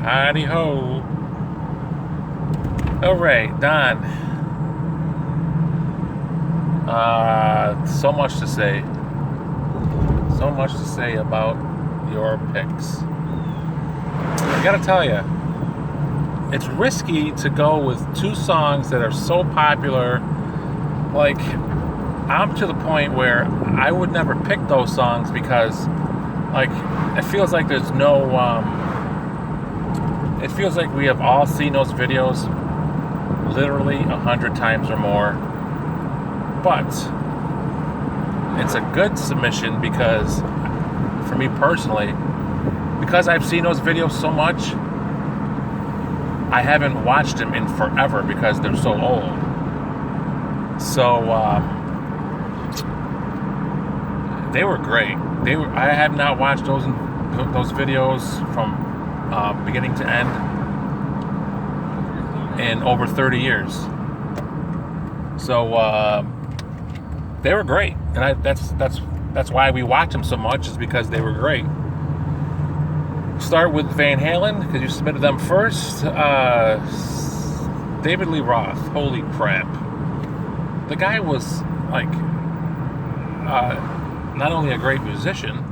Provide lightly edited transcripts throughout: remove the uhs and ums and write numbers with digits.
Howdy ho. All right, Don. So much to say. So much to say about your picks. I gotta tell you, it's risky to go with two songs that are so popular. Like, I'm to the point where I would never pick those songs because, like, it feels like there's no, it feels like we have all seen those videos literally 100 times or more. But it's a good submission because, for me personally, because I've seen those videos so much, I haven't watched them in forever because they're so old. So they were great. I have not watched those videos from beginning to end in over 30 years. So they were great, and that's why we watch them so much, is because they were great. Start with Van Halen because you submitted them first. David Lee Roth. Holy crap! The guy was like not only a great musician,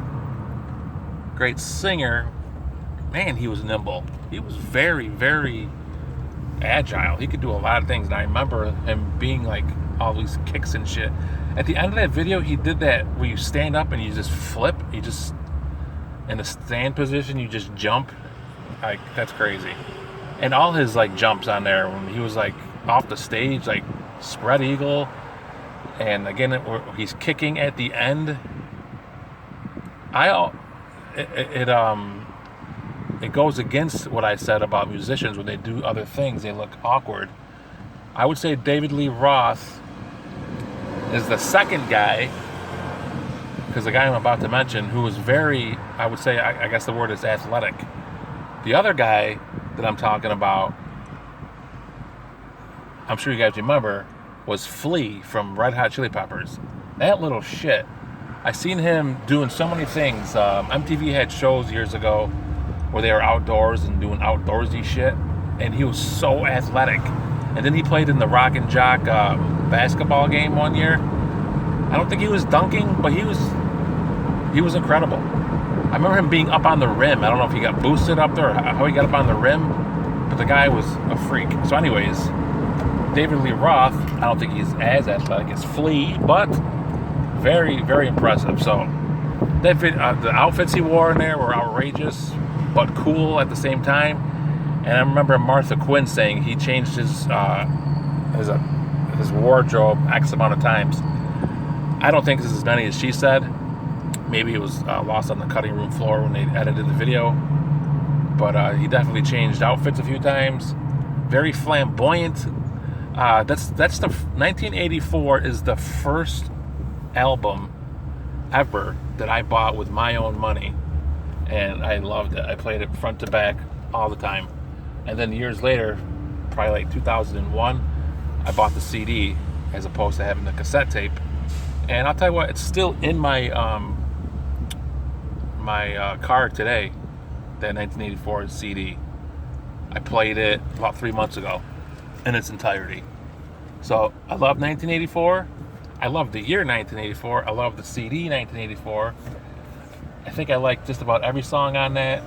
great singer. Man, he was nimble. He was very, very agile. He could do a lot of things, and I remember him being like all these kicks and shit. At the end of that video, he did that where you stand up and you just flip. You just, in the stand position, you just jump. Like, that's crazy. And all his like jumps on there when he was like off the stage, like spread eagle, and again he's kicking at the end. It goes against what I said about musicians. When they do other things, they look awkward. I would say David Lee Roth is the second guy, because the guy I'm about to mention, who was very, I would say, I guess the word is athletic. The other guy that I'm talking about, I'm sure you guys remember, was Flea from Red Hot Chili Peppers. That little shit. I seen him doing so many things. MTV had shows years ago where they were outdoors and doing outdoorsy shit, and he was so athletic. And then he played in the Rock and Jock basketball game one year. I don't think he was dunking, but he was incredible. I remember him being up on the rim. I don't know if he got boosted up there or how he got up on the rim, but the guy was a freak. So anyways, David Lee Roth, I don't think he's as athletic as Flea, but very, very impressive. So that the outfits he wore in there were outrageous, but cool at the same time. And I remember Martha Quinn saying he changed his wardrobe X amount of times. I don't think this is as many as she said. Maybe it was lost on the cutting room floor when they edited the video. But he definitely changed outfits a few times. Very flamboyant. That's the 1984 is the first album ever that I bought with my own money, and I loved it. I played it front to back all the time. And then years later, probably like 2001, I bought the CD as opposed to having the cassette tape. And I'll tell you what, it's still in my car today, that 1984 CD. I played it about 3 months ago in its entirety. So I love 1984. I love the year 1984. I love the CD 1984. I think I like just about every song on that.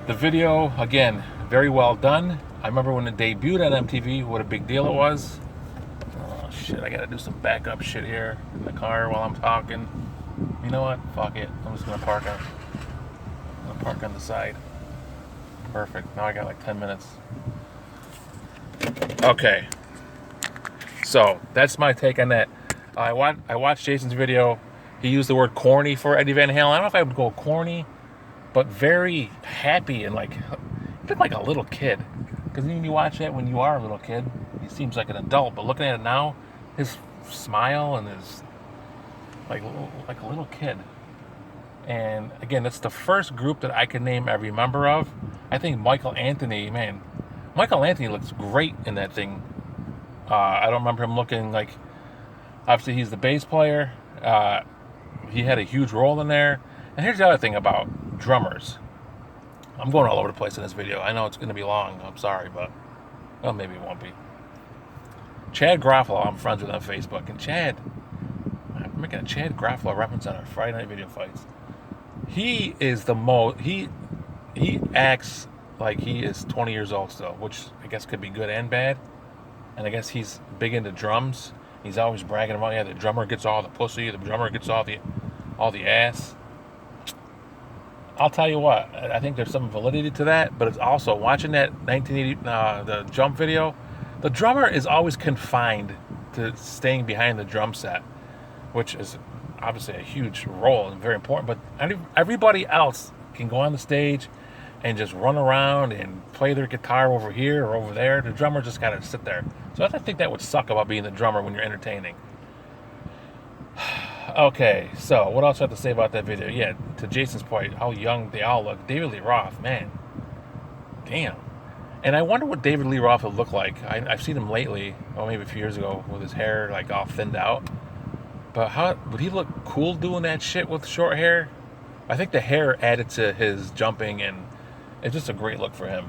The video, again, very well done. I remember when it debuted on MTV, what a big deal it was. Oh shit, I gotta do some backup shit here in the car while I'm talking. You know what? Fuck it. I'm just gonna park on the side. Perfect. Now I got like 10 minutes. Okay. So that's my take on that. I watched Jason's video. He used the word corny for Eddie Van Halen. I don't know if I would go corny, but very happy and like, he looked like a little kid. Because when you watch that when you are a little kid, he seems like an adult. But looking at it now, his smile and his like a little kid. And again, it's the first group that I can name every member of. I think Michael Anthony looks great in that thing. I don't remember him looking like, obviously he's the bass player. He had a huge role in there. And here's the other thing about drummers. I'm going all over the place in this video. I know it's going to be long. I'm sorry, but well, maybe it won't be. Chad Garofalo, I'm friends with on Facebook, and I'm making a Chad Garofalo reference on our Friday Night Video Fights. He is the most. He acts like he is 20 years old still, which I guess could be good and bad. And I guess he's big into drums. He's always bragging about, yeah, the drummer gets all the pussy, the drummer gets all the ass. I'll tell you what, I think there's some validity to that, but it's also watching that 1980 the Jump video. The drummer is always confined to staying behind the drum set, which is obviously a huge role and very important. But everybody else can go on the stage and just run around and play their guitar over here or over there. The drummer just gotta sit there. So I think that would suck about being the drummer when you're entertaining. Okay, so what else do I have to say about that video? Yeah, to Jason's point, how young they all look. David Lee Roth, man, damn. And I wonder what David Lee Roth would look like. I've seen him lately, or maybe a few years ago, with his hair like all thinned out. But how would he look cool doing that shit with short hair? I think the hair added to his jumping, and it's just a great look for him.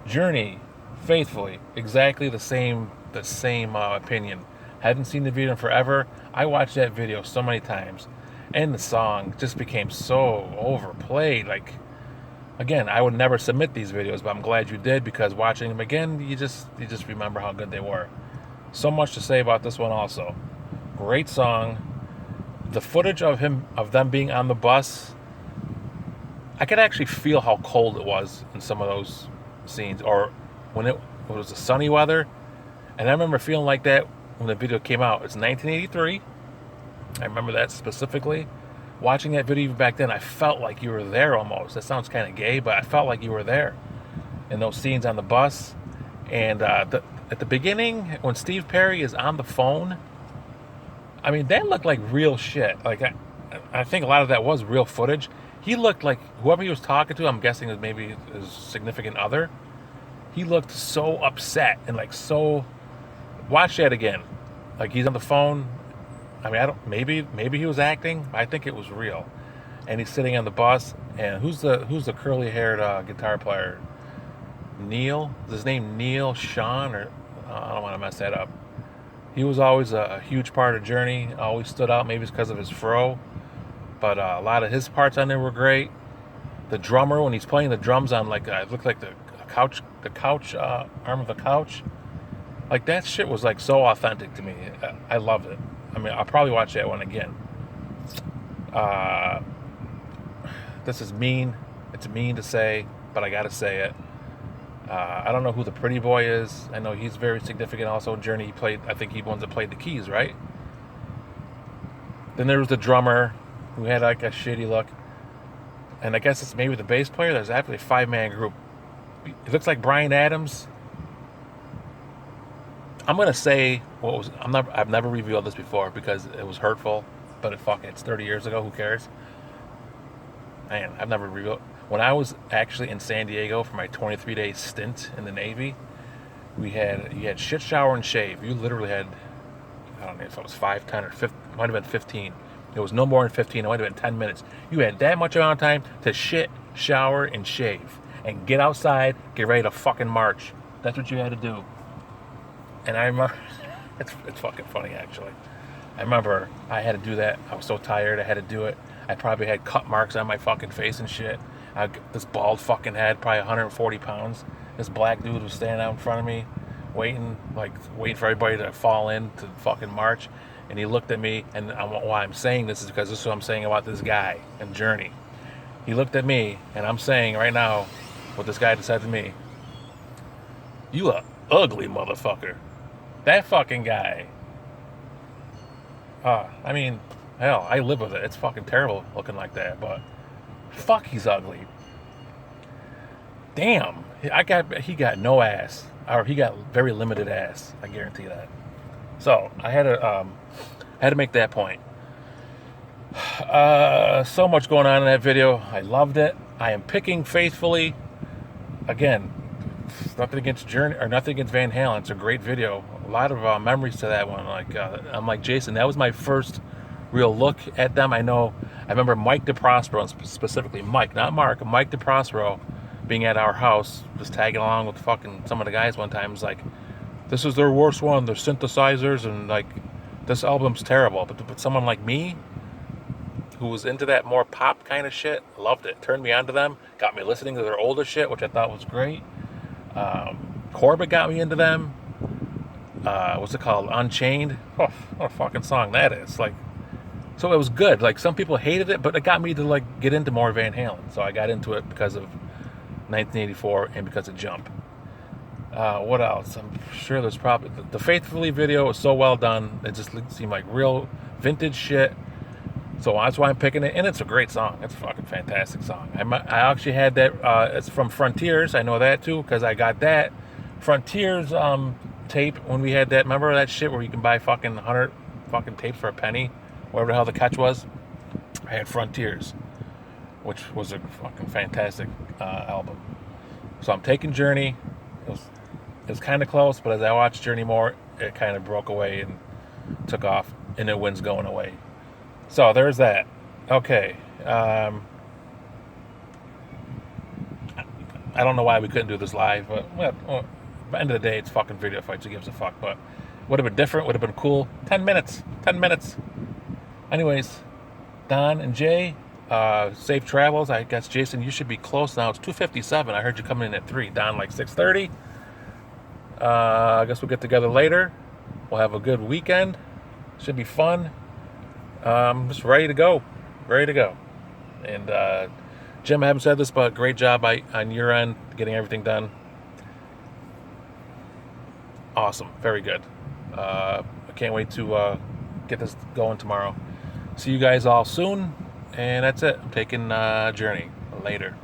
Journey, faithfully, exactly the same opinion. Hadn't seen the video in forever. I watched that video so many times, and the song just became so overplayed. Like, again, I would never submit these videos, but I'm glad you did, because watching them again, you just remember how good they were. So much to say about this one also. Great song. The footage of them being on the bus, I could actually feel how cold it was in some of those scenes, or when it was the sunny weather. And I remember feeling like that when the video came out. It's 1983. I remember that specifically. Watching that video even back then, I felt like you were there almost. That sounds kind of gay, but I felt like you were there in those scenes on the bus. And at the beginning, when Steve Perry is on the phone, I mean, that looked like real shit. Like, I think a lot of that was real footage. He looked like whoever he was talking to, I'm guessing is maybe his significant other. He looked so upset and like so. Watch that again. Like, he's on the phone. I mean, maybe he was acting. I think it was real. And he's sitting on the bus. And who's the curly-haired guitar player? Neil? Is his name Neil Sean? Or I don't want to mess that up. He was always a huge part of Journey. Always stood out. Maybe it's because of his fro. But a lot of his parts on there were great. The drummer, when he's playing the drums on, like, it looked like the couch arm of the couch. Like, that shit was like so authentic to me. I loved it. I mean, I'll probably watch that one again. This is mean. It's mean to say, but I gotta say it. I don't know who the pretty boy is. I know he's very significant also in Journey. I think he ones that played the keys, right? Then there was the drummer who had like a shitty look. And I guess it's maybe the bass player. There's actually a 5-man group. It looks like Bryan Adams. I'm gonna say I've never revealed this before because it was hurtful, but it's 30 years ago. Who cares? Man, I've never revealed. When I was actually in San Diego for my 23-day stint in the Navy, you had shit, shower, and shave. You literally had, I don't know if it was 5, 10, or 15. It might have been 15. It was no more than 15. It might have been 10 minutes. You had that much amount of time to shit, shower, and shave, and get outside, get ready to fucking march. That's what you had to do. And I remember, it's fucking funny actually. I remember I had to do that. I was so tired, I had to do it. I probably had cut marks on my fucking face and shit. This bald fucking head, probably 140 pounds. This black dude was standing out in front of me, waiting for everybody to fall in to fucking march. And he looked at me, and why I'm saying this is because this is what I'm saying about this guy and Journey. He looked at me, and I'm saying right now what this guy said to me. You a ugly motherfucker. That fucking guy. I mean, hell, I live with it. It's fucking terrible looking like that, but fuck, he's ugly. Damn, he got no ass, or he got very limited ass. I guarantee that. So I had to make that point. So much going on in that video. I loved it. I am picking faithfully. Again, nothing against Journey or nothing against Van Halen. It's a great video. A lot of memories to that one. I'm like Jason. That was my first real look at them. I remember Mike DeProspero, and specifically Mike, not Mark, Mike DeProspero, being at our house, just tagging along with fucking some of the guys one time. Was like, this is their worst one. Their synthesizers and like, this album's terrible. But someone like me, who was into that more pop kind of shit, loved it. Turned me onto them. Got me listening to their older shit, which I thought was great. Corbett got me into them. What's it called? Unchained. Oh, what a fucking song that is. Like, so it was good. Like, some people hated it, but it got me to like get into more Van Halen. So I got into it because of 1984 and because of Jump. What else? I'm sure there's probably the Faithfully video was so well done. It just seemed like real vintage shit. So that's why I'm picking it, and it's a great song. It's a fucking fantastic song. I actually had that. It's from Frontiers. I know that too because I got that Frontiers tape when we had that. Remember that shit where you can buy fucking 100 fucking tapes for a penny, whatever the hell the catch was. I had Frontiers, which was a fucking fantastic album. So I'm taking Journey. It was kind of close, but as I watched Journey more, it kind of broke away and took off, and it wins going away. So there's that. Okay. I don't know why we couldn't do this live, but well, at the end of the day, it's fucking Video Fights. Who gives a fuck? But would have been different. Would have been cool. 10 minutes. 10 minutes. Anyways, Don and Jay, safe travels. I guess, Jason, you should be close now. It's 2:57. I heard you coming in at 3. Don, like 6:30. I guess we'll get together later. We'll have a good weekend. Should be fun. Just ready to go. Ready to go. And Jim, I haven't said this, but great job on your end getting everything done. Awesome. Very good. I can't wait to get this going tomorrow. See you guys all soon. And that's it. I'm taking Journey later.